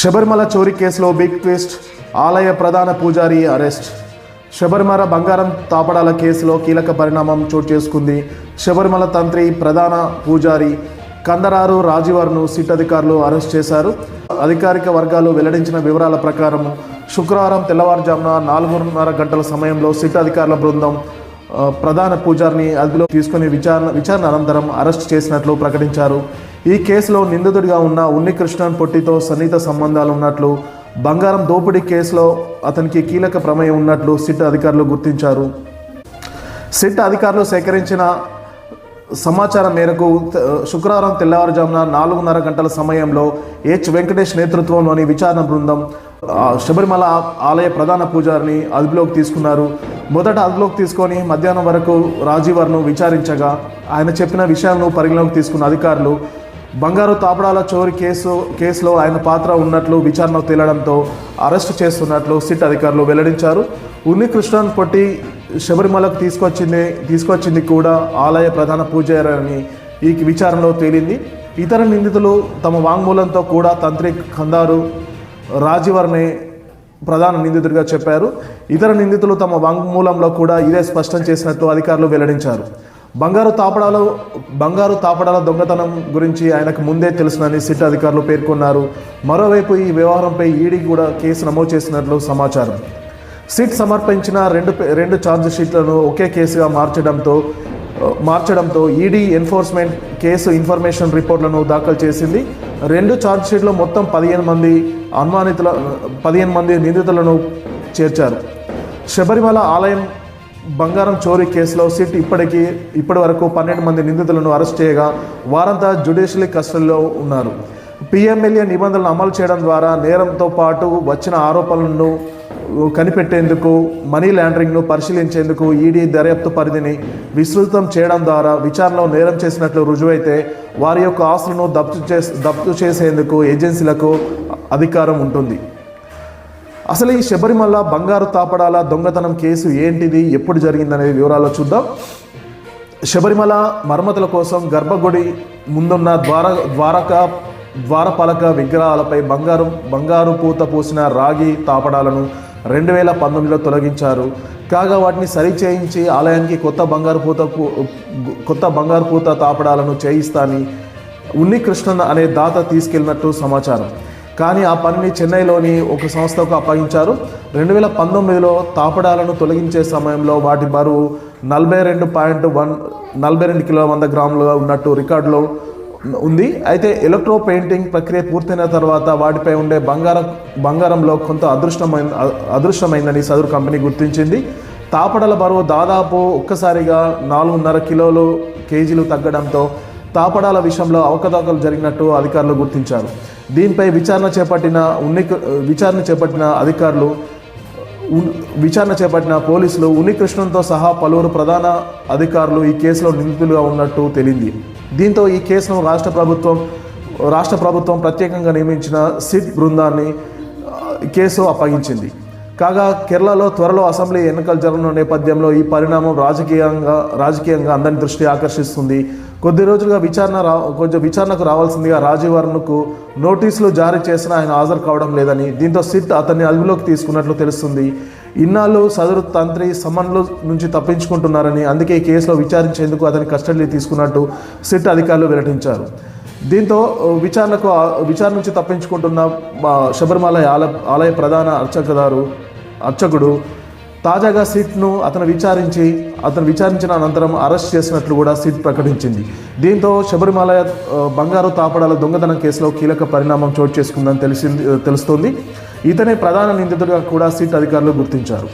శబరిమల చోరీ కేసులో big twist, ఆలయ ప్రధాన పూజారి అరెస్ట్. శబరిమల బంగారం తాపడాల కేసులో కీలక పరిణామం చోటు చేసుకుంది. శబరిమల తంత్రి ప్రధాన పూజారి కందరారు రాజీవర్ను సిట్ అధికారులు అరెస్ట్ చేశారు. అధికారిక వర్గాలు వెల్లడించిన వివరాల ప్రకారం శుక్రవారం తెల్లవారుజామున 4:30 గంటల సమయంలో సిట్ అధికారుల బృందం ప్రధాన పూజారిని అదుపులో తీసుకుని విచారణ అనంతరం అరెస్ట్ చేసినట్లు ప్రకటించారు. ఈ కేసులో నిందితుడిగా ఉన్న ఉన్నికృష్ణన్ పొట్టితో సన్నిహిత సంబంధాలు ఉన్నట్లు, బంగారం దోపిడీ కేసులో అతనికి కీలక ప్రమేయం ఉన్నట్లు సిట్ అధికారులు గుర్తించారు. సిట్ అధికారులు సేకరించిన సమాచారం మేరకు శుక్రవారం తెల్లవారుజామున 4:30 గంటల సమయంలో హెచ్ వెంకటేష్ నేతృత్వంలోని విచారణ బృందం శబరిమల ఆలయ ప్రధాన పూజారిని అదుపులోకి తీసుకున్నారు. మొదట అదుపులోకి తీసుకొని మధ్యాహ్నం వరకు రాజీవర్ను విచారించగా ఆయన చెప్పిన విషయాలను పరిగణలోకి తీసుకున్న అధికారులు బంగారు తాపడాల చోరీ కేసులో ఆయన పాత్ర ఉన్నట్లు విచారణ తేలడంతో అరెస్టు చేస్తున్నట్లు సిట్ అధికారులు వెల్లడించారు. ఉన్నికృష్ణన్ పొట్టి శబరిమలకు తీసుకొచ్చింది కూడా ఆలయ ప్రధాన పూజారి ఈ విచారణలో తేలింది. ఇతర నిందితులు తమ వాంగ్మూలంతో కూడా తంత్రి కందారు రాజీవర్నే ప్రధాన నిందితుడిగా చెప్పారు. ఇతర నిందితులు తమ వాంగ్మూలంలో కూడా ఇదే స్పష్టం చేసినట్టు అధికారులు వెల్లడించారు. బంగారు తాపడాల దొంగతనం గురించి ఆయనకు ముందే తెలుసునని సిట్ అధికారులు పేర్కొన్నారు. మరోవైపు ఈ వ్యవహారంపై ఈడీ కూడా కేసు నమోదు చేసినట్లు సమాచారం. సిట్ సమర్పించిన రెండు ఛార్జ్ షీట్లను ఒకే కేసుగా మార్చడంతో ఈడీ ఎన్ఫోర్స్మెంట్ కేసు ఇన్ఫర్మేషన్ రిపోర్ట్లను దాఖలు చేసింది. రెండు ఛార్జ్ షీట్లో మొత్తం 15 మంది నిందితులను చేర్చారు. శబరిమల ఆలయం బంగారం చోరీ కేసులో సిట్ ఇప్పటి వరకు 12 మంది నిందితులను అరెస్ట్ చేయగా వారంతా జ్యుడిషియల్ కస్టడీలో ఉన్నారు. పిఎంఎల్ఏ నిబంధనలను అమలు చేయడం ద్వారా నేరంతో పాటు వచ్చిన ఆరోపణలను కనిపెట్టేందుకు, మనీ లాండరింగ్ను పరిశీలించేందుకు ఈడీ దర్యాప్తు పరిధిని విస్తృతం చేయడం ద్వారా విచారణలో నేరం చేసినట్లు రుజువైతే వారి యొక్క ఆస్తులను దబ్తు చేసేందుకు ఏజెన్సీలకు అధికారం ఉంటుంది. అసలు ఈ శబరిమల బంగారు తాపడాల దొంగతనం కేసు ఏంటిది, ఎప్పుడు జరిగిందనే వివరాలు చూద్దాం. శబరిమల మరమ్మతుల కోసం గర్భగుడి ముందున్న ద్వారపాలక విగ్రహాలపై బంగారు పూత పూసిన రాగి తాపడాలను 2019లో తొలగించారు. కాగా వాటిని సరిచేయించి ఆలయానికి కొత్త బంగారు పూత తాపడాలను చేయిస్తాని ఉన్నికృష్ణన్ అనే దాత తీసుకెళ్లినట్టు సమాచారం. కానీ ఆ పనిని చెన్నైలోని ఒక సంస్థకు అప్పగించారు. 2019లో తాపడాలను తొలగించే సమయంలో వాటి బరువు 42 కిలోల 100 గ్రాములుగా ఉన్నట్టు రికార్డులో ఉంది. అయితే ఎలక్ట్రో పెయింటింగ్ ప్రక్రియ పూర్తయిన తర్వాత వాటిపై ఉండే బంగారంలో కొంత అదృష్టమైందని సదరు కంపెనీ గుర్తించింది. తాపడాల బరువు దాదాపు ఒక్కసారిగా 4.5 కేజీలు తగ్గడంతో తాపడాల విషయంలో అవకతవకలు జరిగినట్టు అధికారులు గుర్తించారు. దీనిపై విచారణ చేపట్టిన పోలీసులు ఉన్నికృష్ణన్తో సహా పలువురు ప్రధాన అధికారులు ఈ కేసులో నిందితులుగా ఉన్నట్టు తేలింది. దీంతో ఈ కేసును రాష్ట్ర ప్రభుత్వం ప్రత్యేకంగా నియమించిన సిట్ బృందాన్ని కేసు అప్పగించింది. కాగా కేరళలో త్వరలో అసెంబ్లీ ఎన్నికలు జరగనున్న నేపథ్యంలో ఈ పరిణామం రాజకీయంగా అందరి దృష్టి ఆకర్షిస్తుంది. కొద్ది రోజులుగా విచారణకు రావాల్సిందిగా రాజీవర్కు నోటీసులు జారీ చేసినా ఆయన హాజరు కావడం లేదని, దీంతో సిట్ అతన్ని అదుపులోకి తీసుకున్నట్లు తెలుస్తుంది. ఇన్నాళ్ళు సదరు తంత్రి సమన్ల నుంచి తప్పించుకుంటున్నారని, అందుకే ఈ కేసులో విచారించేందుకు అతని కస్టడీలో తీసుకున్నట్టు సిట్ అధికారులు వెల్లడించారు. దీంతో విచారణ నుంచి తప్పించుకుంటున్న శబరిమల ఆలయ ప్రధాన అర్చకుడు తాజాగా సిట్ను అతను విచారించిన అనంతరం అరెస్ట్ చేసినట్లు కూడా సిట్ ప్రకటించింది. దీంతో శబరిమల బంగారు తాపడాల దొంగతనం కేసులో కీలక పరిణామం చోటు చేసుకుందని తెలుస్తోంది. ఇతనే ప్రధాన నిందితుడిగా కూడా సిట్ అధికారులు గుర్తించారు.